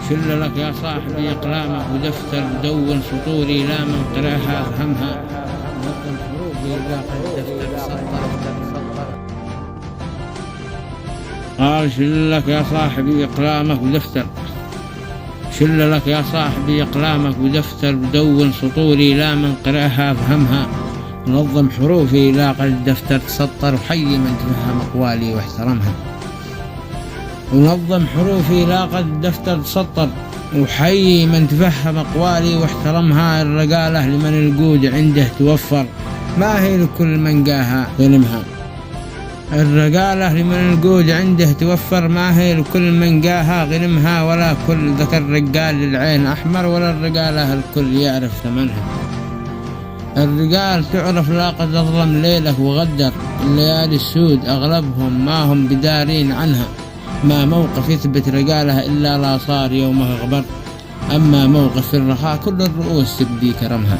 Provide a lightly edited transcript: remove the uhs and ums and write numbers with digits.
شل لك يا صاحبي أقلامك ودفتر دون سطوري لا من قراها أفهمها نظم حروفي باقي الدفتر سطر. قال شل لك يا صاحبي أقلامك ودفتر، شل لك يا صاحبي أقلامك ودفتر دون سطوري لا من قراها أفهمها نظم حروفي لاقى الدفتر تسطر وحي من تفهم أقوالي واحترمها. ونظم حروفي لاقى الدفتر تسطر وحي من تفهم أقوالي واحترمها. الرقالة لمن الجود عنده توفر ما هي لكل من جاها غنمها. الرقالة لمن الجود عنده توفر ما هي لكل من جاها غنمها. ولا كل ذكر رجال للعين أحمر ولا الرقالة الكل يعرف ثمنها. الرجال تعرف لا قد أظلم ليله وغدر الليالي السود أغلبهم ما هم بدارين عنها. ما موقف يثبت رجاله إلا لا صار يومه غبر. أما موقف الرخاء كل الرؤوس تبدي كرمها.